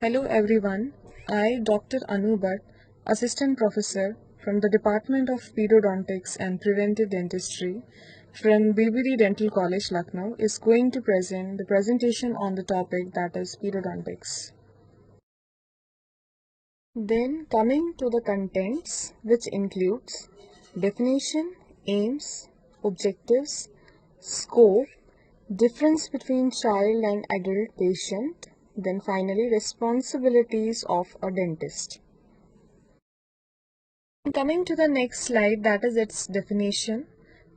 Hello everyone, I Dr. Anu Bhatt, Assistant Professor from the Department of Pedodontics and Preventive Dentistry from BBD Dental College, Lucknow, is going to present the presentation on the topic that is Pedodontics. Then coming to the contents, which includes definition, aims, objectives, scope, difference between child and adult patient, then finally responsibilities of a dentist. Coming to the next slide, that is its definition.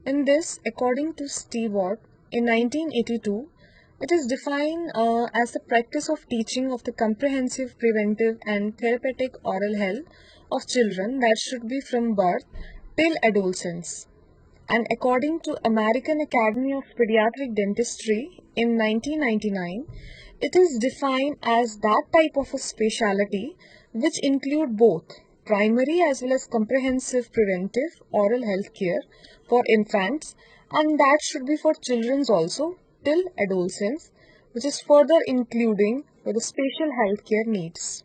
In this, according to Stewart, in 1982, it is defined as the practice of teaching of the comprehensive preventive and therapeutic oral health of children that should be from birth till adolescence. And according to American Academy of Pediatric Dentistry in 1999, it is defined as that type of a specialty which include both primary as well as comprehensive preventive oral health care for infants, and that should be for children also till adolescence, which is further including for the special health care needs.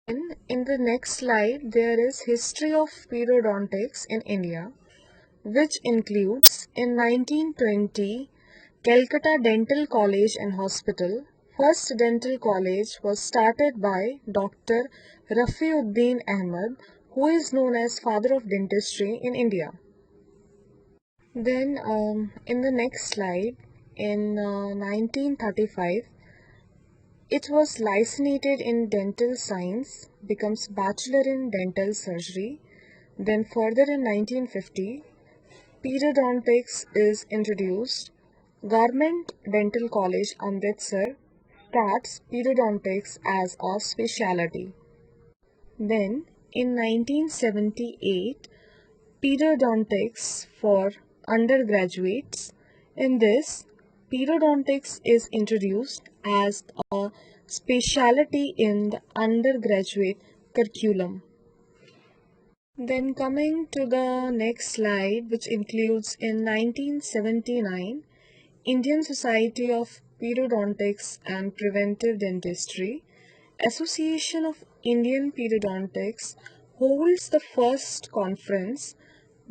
In the next slide, there is history of periodontics in India, which includes in 1920 Calcutta Dental College and Hospital. First dental college was started by Dr. Rafiuddin Ahmed, who is known as father of dentistry in India. Then in the next slide, in 1935, it was licensed in dental science, becomes bachelor in dental surgery. Then further in 1950, Pedodontics is introduced. Government Dental College Amritsar starts Pedodontics as a specialty. Then in 1978, Pedodontics for undergraduates. In this, Pedodontics is introduced as a specialty in the undergraduate curriculum. Then coming to the next slide, which includes in 1979, Indian Society of Pedodontics and Preventive Dentistry, Association of Indian Pedodontics holds the first conference.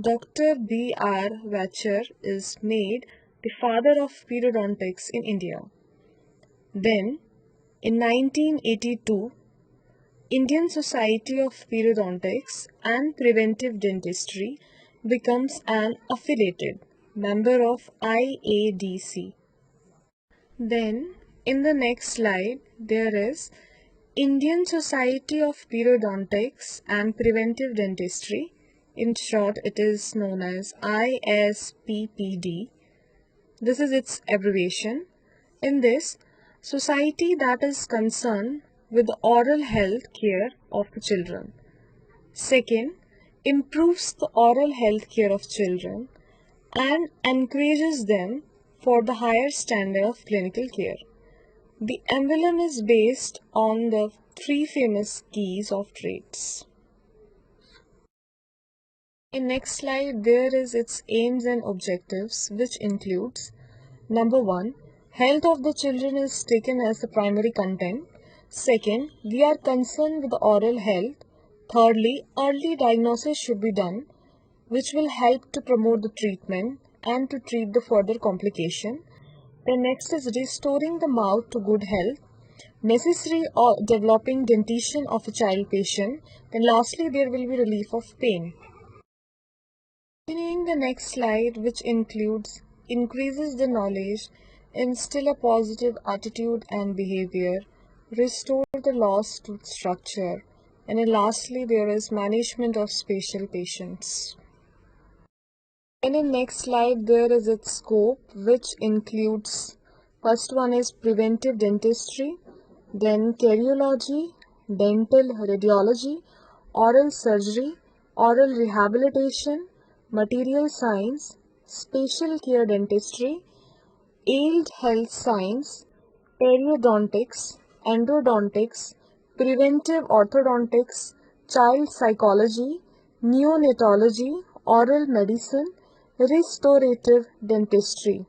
Dr. B.R. Vacher is made the father of pedodontics in India. Then, in 1982, Indian Society of Pedodontics and Preventive Dentistry becomes an affiliated member of IADC. Then, in the next slide, there is Indian Society of Periodontics and Preventive Dentistry. In short, it is known as ISPPD. This is its abbreviation. In this, society that is concerned with the oral health care of the children. Second, improves the oral health care of children and encourages them for the higher standard of clinical care. The emblem is based on the three famous keys of traits. In next slide, there is its aims and objectives, which includes number 1, health of the children is taken as the primary content. Second, we are concerned with the oral health. Thirdly, early diagnosis should be done, which will help to promote the treatment and to treat the further complication. Then next is restoring the mouth to good health, necessary or developing dentition of a child patient. Then lastly, there will be relief of pain. Continuing the next slide, which includes increases the knowledge, instill a positive attitude and behavior, restore the lost tooth structure, and then lastly there is management of special patients. And in next slide, there is its scope, which includes first one is preventive dentistry, then cardiology, dental radiology, oral surgery, oral rehabilitation, material science, spatial care dentistry, allied health science, periodontics, endodontics, preventive orthodontics, child psychology, neonatology, oral medicine, restorative dentistry.